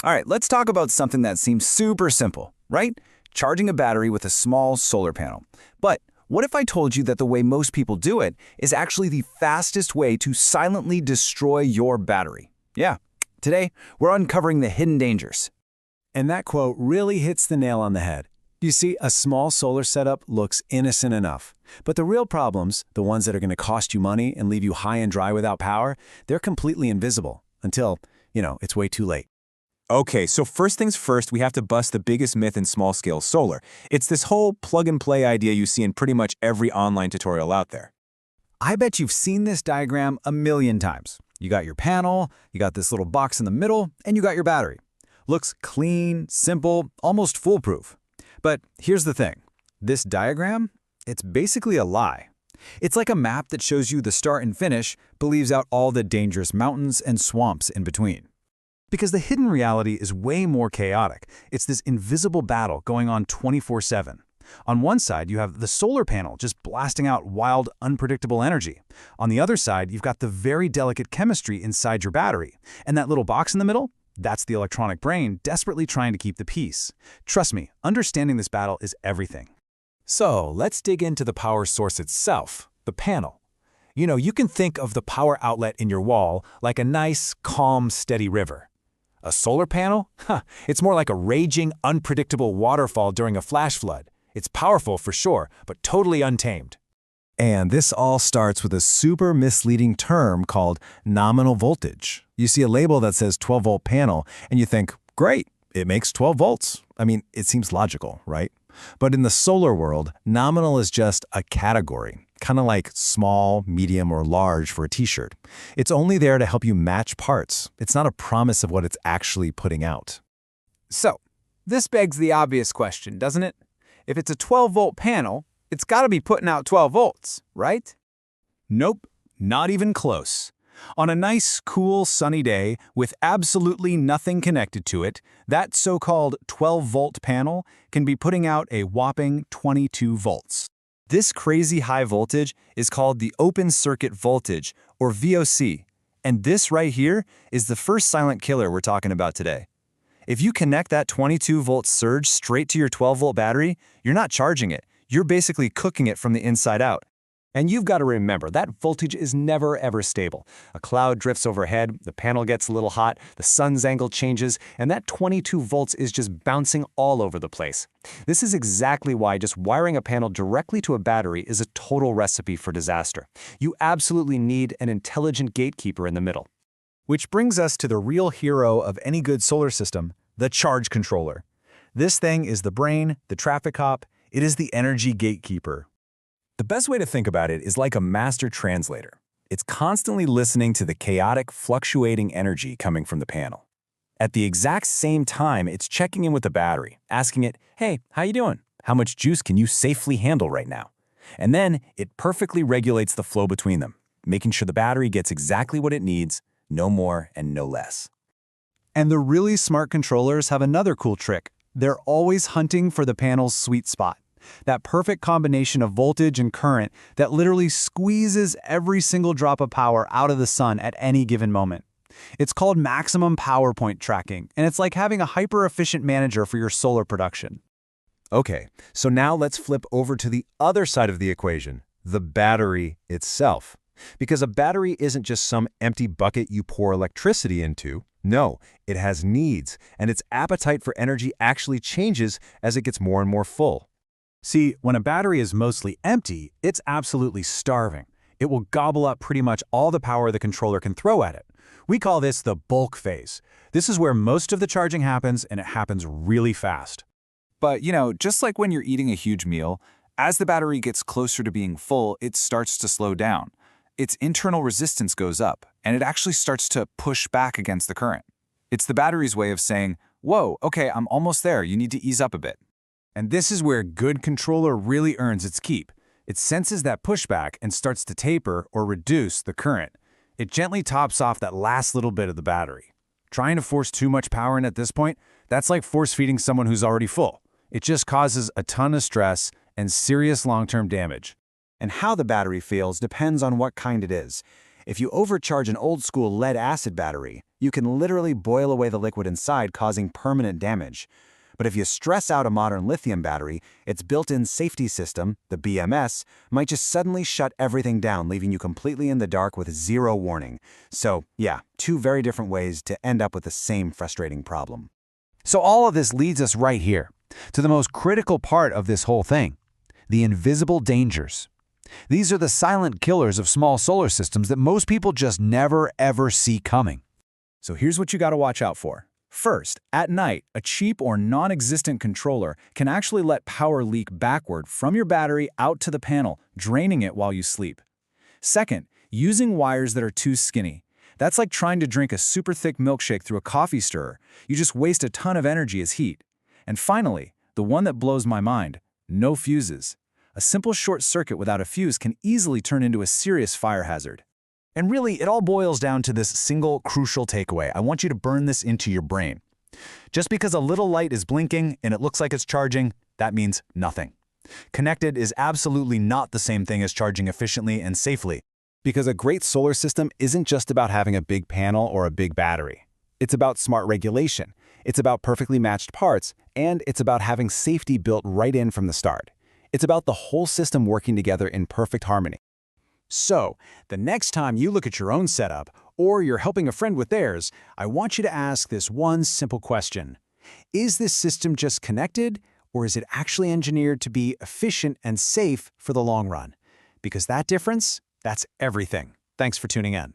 All right, let's talk about something that seems super simple, right? Charging a battery with a small solar panel. But what if I told you that the way most people do it is actually the fastest way to silently destroy your battery? Yeah, today we're uncovering the hidden dangers. And that quote really hits the nail on the head. You see, a small solar setup looks innocent enough. But the real problems, the ones that are going to cost you money and leave you high and dry without power, they're completely invisible until, it's way too late. Okay, so first things first, we have to bust the biggest myth in small-scale solar. It's this whole plug-and-play idea you see in pretty much every online tutorial out there. I bet you've seen this diagram a million times. You got your panel, you got this little box in the middle, and you got your battery. Looks clean, simple, almost foolproof. But here's the thing. This diagram, it's basically a lie. It's like a map that shows you the start and finish, but leaves out all the dangerous mountains and swamps in between. Because the hidden reality is way more chaotic. It's this invisible battle going on 24/7. On one side, you have the solar panel just blasting out wild, unpredictable energy. On the other side, you've got the very delicate chemistry inside your battery. And that little box in the middle? That's the electronic brain desperately trying to keep the peace. Trust me, understanding this battle is everything. So let's dig into the power source itself, the panel. You can think of the power outlet in your wall like a nice, calm, steady river. A solar panel? It's more like a raging, unpredictable waterfall during a flash flood. It's powerful for sure, but totally untamed. And this all starts with a super misleading term called nominal voltage. You see a label that says 12-volt panel, and you think, great, it makes 12 volts. I mean, it seems logical, right? But in the solar world, nominal is just a category, kind of like small, medium, or large for a t-shirt. It's only there to help you match parts. It's not a promise of what it's actually putting out. So, this begs the obvious question, doesn't it? If it's a 12-volt panel, it's got to be putting out 12 volts, right? Nope, not even close. On a nice, cool, sunny day with absolutely nothing connected to it, that so-called 12-volt panel can be putting out a whopping 22 volts. This crazy high voltage is called the open circuit voltage, or VOC, and this right here is the first silent killer we're talking about today. If you connect that 22-volt surge straight to your 12-volt battery, you're not charging it. You're basically cooking it from the inside out. And you've got to remember, that voltage is never ever stable. A cloud drifts overhead, the panel gets a little hot, the sun's angle changes, and that 22 volts is just bouncing all over the place. This is exactly why just wiring a panel directly to a battery is a total recipe for disaster. You absolutely need an intelligent gatekeeper in the middle. Which brings us to the real hero of any good solar system, the charge controller. This thing is the brain, the traffic cop, it is the energy gatekeeper. The best way to think about it is like a master translator. It's constantly listening to the chaotic, fluctuating energy coming from the panel. At the exact same time, it's checking in with the battery, asking it, hey, how you doing? How much juice can you safely handle right now? And then it perfectly regulates the flow between them, making sure the battery gets exactly what it needs, no more and no less. And the really smart controllers have another cool trick. They're always hunting for the panel's sweet spot. That perfect combination of voltage and current that literally squeezes every single drop of power out of the sun at any given moment. It's called maximum power point tracking, and it's like having a hyper-efficient manager for your solar production. Okay, so now let's flip over to the other side of the equation, the battery itself. Because a battery isn't just some empty bucket you pour electricity into. No, it has needs, and its appetite for energy actually changes as it gets more and more full. See, when a battery is mostly empty, it's absolutely starving. It will gobble up pretty much all the power the controller can throw at it. We call this the bulk phase. This is where most of the charging happens, and it happens really fast. But, just like when you're eating a huge meal, as the battery gets closer to being full, it starts to slow down. Its internal resistance goes up, and it actually starts to push back against the current. It's the battery's way of saying, whoa, okay, I'm almost there, you need to ease up a bit. And this is where a good controller really earns its keep. It senses that pushback and starts to taper or reduce the current. It gently tops off that last little bit of the battery. Trying to force too much power in at this point, that's like force-feeding someone who's already full. It just causes a ton of stress and serious long-term damage. And how the battery feels depends on what kind it is. If you overcharge an old-school lead-acid battery, you can literally boil away the liquid inside, causing permanent damage. But if you stress out a modern lithium battery, its built-in safety system, the BMS, might just suddenly shut everything down, leaving you completely in the dark with zero warning. So, yeah, two very different ways to end up with the same frustrating problem. So all of this leads us right here to the most critical part of this whole thing, the invisible dangers. These are the silent killers of small solar systems that most people just never ever see coming. So here's what you got to watch out for. First, at night, a cheap or non-existent controller can actually let power leak backward from your battery out to the panel, draining it while you sleep. Second, using wires that are too skinny. That's like trying to drink a super thick milkshake through a coffee stirrer. You just waste a ton of energy as heat. And finally, the one that blows my mind, no fuses. A simple short circuit without a fuse can easily turn into a serious fire hazard. And really, it all boils down to this single crucial takeaway. I want you to burn this into your brain. Just because a little light is blinking and it looks like it's charging, that means nothing. Connected is absolutely not the same thing as charging efficiently and safely. Because a great solar system isn't just about having a big panel or a big battery. It's about smart regulation. It's about perfectly matched parts, and it's about having safety built right in from the start. It's about the whole system working together in perfect harmony. So, the next time you look at your own setup, or you're helping a friend with theirs, I want you to ask this one simple question. Is this system just connected, or is it actually engineered to be efficient and safe for the long run? Because that difference, that's everything. Thanks for tuning in.